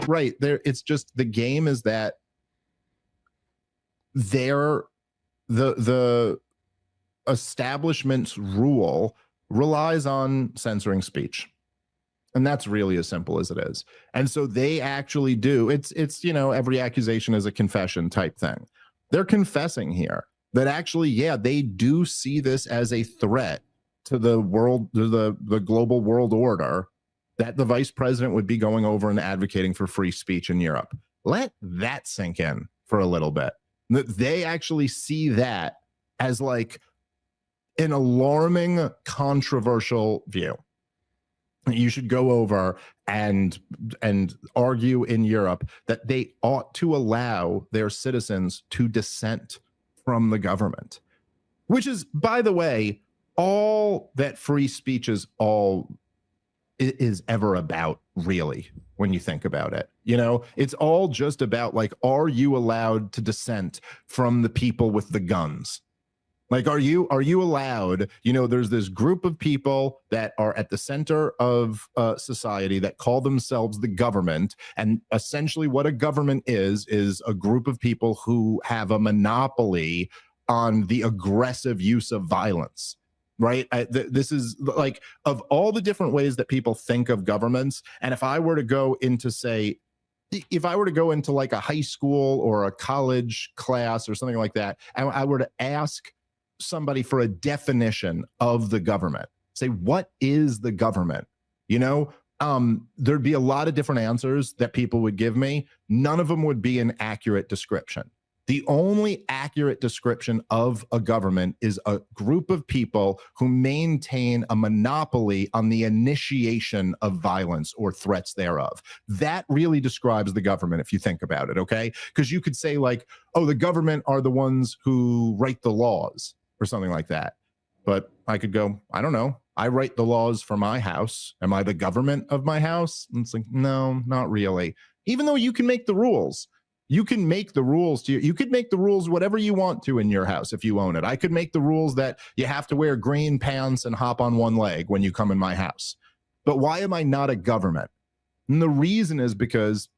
right there. It's just the game is that the establishment's rule relies on censoring speech. And that's really as simple as it is. And so they actually do. It's you know, every accusation is a confession type thing. They're confessing here that actually, yeah, they do see this as a threat to the world, to the global world order, that the vice president would be going over and advocating for free speech in Europe. Let that sink in for a little bit. They actually see that as like an alarming, controversial view. You should go over and argue in Europe that they ought to allow their citizens to dissent from the government, which is, by the way, all that free speech is ever about, really, when you think about it. You know, it's all just about, like, are you allowed to dissent from the people with the guns? Like, are you allowed, you know, there's this group of people that are at the center of society that call themselves the government. And essentially what a government is a group of people who have a monopoly on the aggressive use of violence, right? This is like, of all the different ways that people think of governments. And if I were to go into, say, if I were to go into like a high school or a college class or something like that, and I were to ask somebody for a definition of the government, say, what is the government? You know, there'd be a lot of different answers that people would give me. None of them would be an accurate description. The only accurate description of a government is a group of people who maintain a monopoly on the initiation of violence or threats thereof. That really describes the government, if you think about it, okay? Because you could say, like, oh, the government are the ones who write the laws or something like that. But I could go, I don't know, I write the laws for my house. Am I the government of my house? And it's like, no, not really. Even though you can make the rules. You can make the rules you could make the rules whatever you want to in your house if you own it. I could make the rules that you have to wear green pants and hop on one leg when you come in my house. But why am I not a government? And the reason is because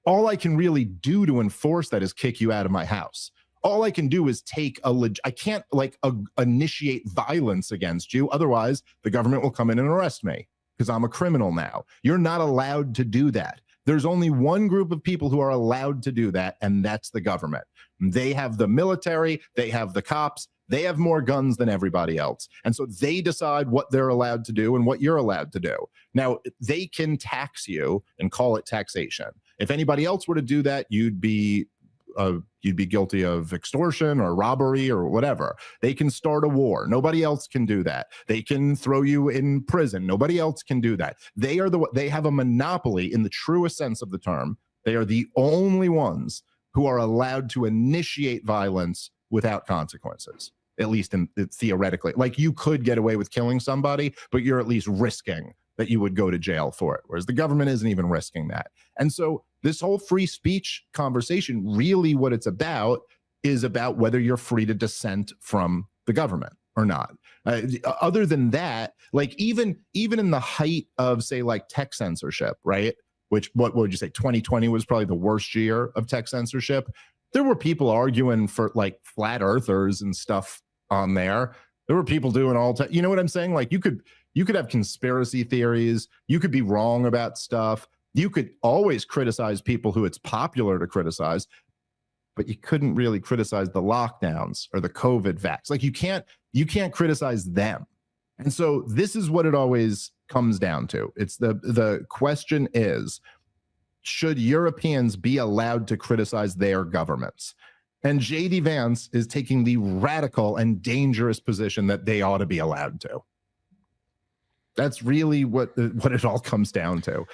all I can really do to enforce that is kick you out of my house. All I can do is take I can't like initiate violence against you. Otherwise, the government will come in and arrest me because I'm a criminal now. You're not allowed to do that. There's only one group of people who are allowed to do that, and that's the government. They have the military, they have the cops, they have more guns than everybody else. And so they decide what they're allowed to do and what you're allowed to do. Now, they can tax you and call it taxation. If anybody else were to do that, you'd be guilty of extortion or robbery or whatever. They can start a war. Nobody else can do that. They can throw you in prison. Nobody else can do that. They have a monopoly in the truest sense of the term. They are the only ones who are allowed to initiate violence without consequences, at least theoretically. Like, you could get away with killing somebody, but you're at least risking that you would go to jail for it, whereas the government isn't even risking that. And so this whole free speech conversation, really what it's about is about whether you're free to dissent from the government or not. Other than that, like even in the height of, say, like tech censorship, right? Which, what would you say, 2020 was probably the worst year of tech censorship. There were people arguing for like flat earthers and stuff on there. There were people doing you know what I'm saying? Like, you could have conspiracy theories. You could be wrong about stuff. You could always criticize people who it's popular to criticize, but you couldn't really criticize the lockdowns or the COVID vax. Like, you can't criticize them. And so this is what it always comes down to. It's the question is, should Europeans be allowed to criticize their governments? And JD Vance is taking the radical and dangerous position that they ought to be allowed to. That's really what it all comes down to.